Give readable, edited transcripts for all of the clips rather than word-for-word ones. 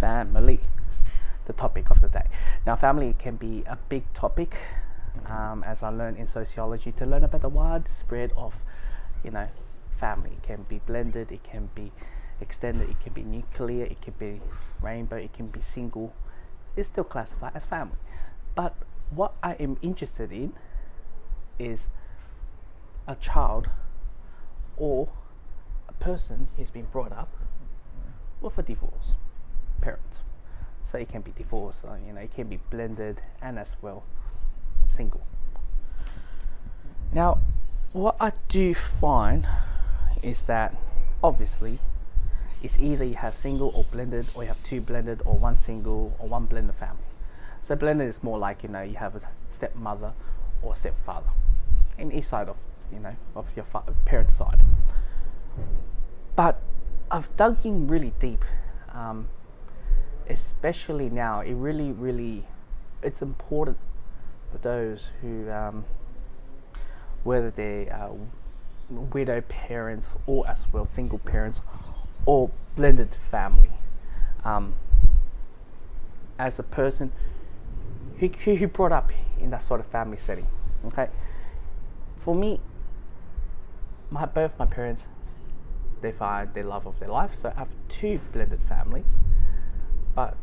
family, the topic of the day. Now, family can be a big topic, as I learned in sociology, to learn about the wide spread of, family. It can be blended, it can be extended, it can be nuclear, it can be rainbow, it can be single. It's still classified as family. But what I am interested in is a child or a person who's been brought up with a divorce parent. So it can be divorced, it can be blended, and as well single. Now, what I do find is that obviously it's either you have single or blended, or you have two blended, or one single or one blended family. So blended is more like, you have a stepmother or stepfather in each side of your parent's side. But I've dug in really deep, especially now. It really it's important for those who whether they're widow parents or as well single parents or blended family, as a person who brought up in that sort of family setting. Okay, for me, both my parents, they find the love of their life, so I have two blended families. But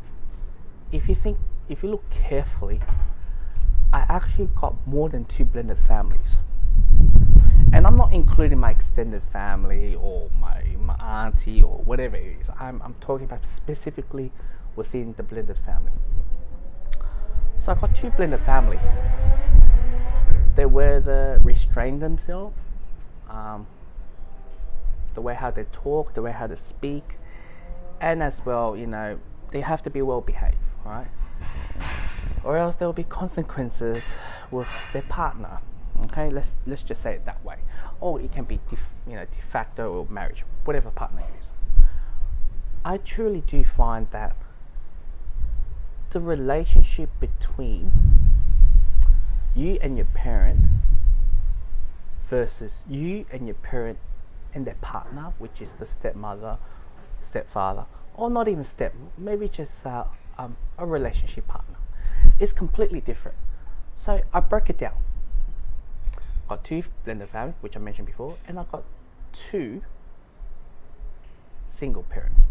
if you look carefully, I actually got more than two blended families. And I'm not including my extended family or my auntie or whatever it is. I'm talking about specifically within the blended family. So I got two blended family. They whether restrain themselves, the way how they talk, the way how they speak, and as well, they have to be well behaved, right? Or else there will be consequences with their partner. Okay, let's just say it that way. Or it can be de facto or marriage, whatever partner it is. I truly do find that the relationship between you and your parent versus you and your parent and their partner, which is the stepmother, stepfather, or not even maybe just a relationship partner, is completely different. So I break it down. Got two blended family, which I mentioned before, and I've got two single parents.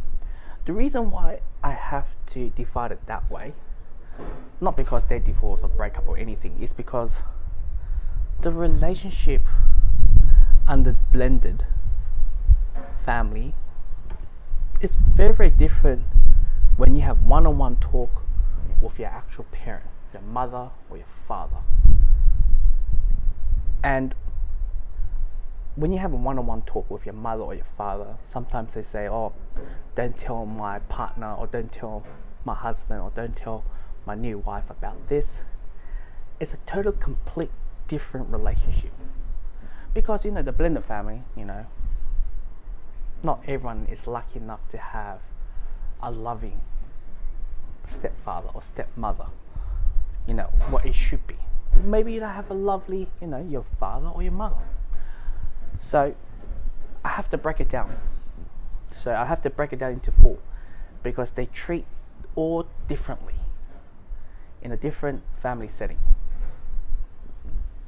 The reason why I have to divide it that way, not because they divorce or break up or anything, is because the relationship under blended family is very different when you have one-on-one talk with your actual parent, your mother or your father. And when you have a one-on-one talk with your mother or your father, sometimes they say, oh, don't tell my partner, or don't tell my husband, or don't tell my new wife about this. It's a total complete different relationship. Because the blended family, not everyone is lucky enough to have a loving stepfather or stepmother, what it should be. Maybe you don't have a lovely, your father or your mother. So I have to break it down. So I have to break it down into four, because they treat all differently in a different family setting.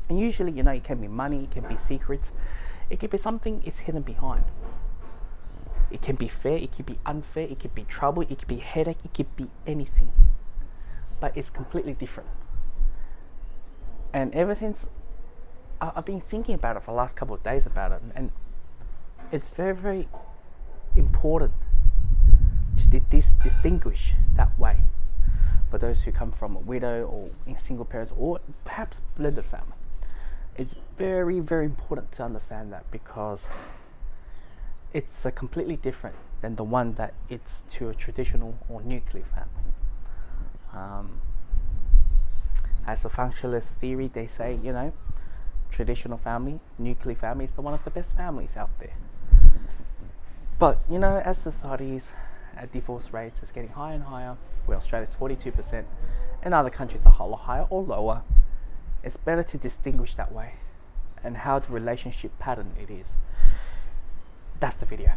And usually, it can be money, it can be secrets, it can be something is hidden behind. It can be fair, it can be unfair, it could be trouble, it could be headache, it could be anything. But it's completely different. And ever since I've been thinking about it for the last couple of days about it, and it's very, very important to distinguish that way for those who come from a widow or in single parents or perhaps blended family. It's very, very important to understand that, because it's completely different than the one that it's to a traditional or nuclear family. As a functionalist theory, they say, traditional family, nuclear family is one of the best families out there. But, as societies, divorce rates is getting higher and higher, where Australia's 42%, and other countries are a lot higher or lower, it's better to distinguish that way and how the relationship pattern it is. That's the video.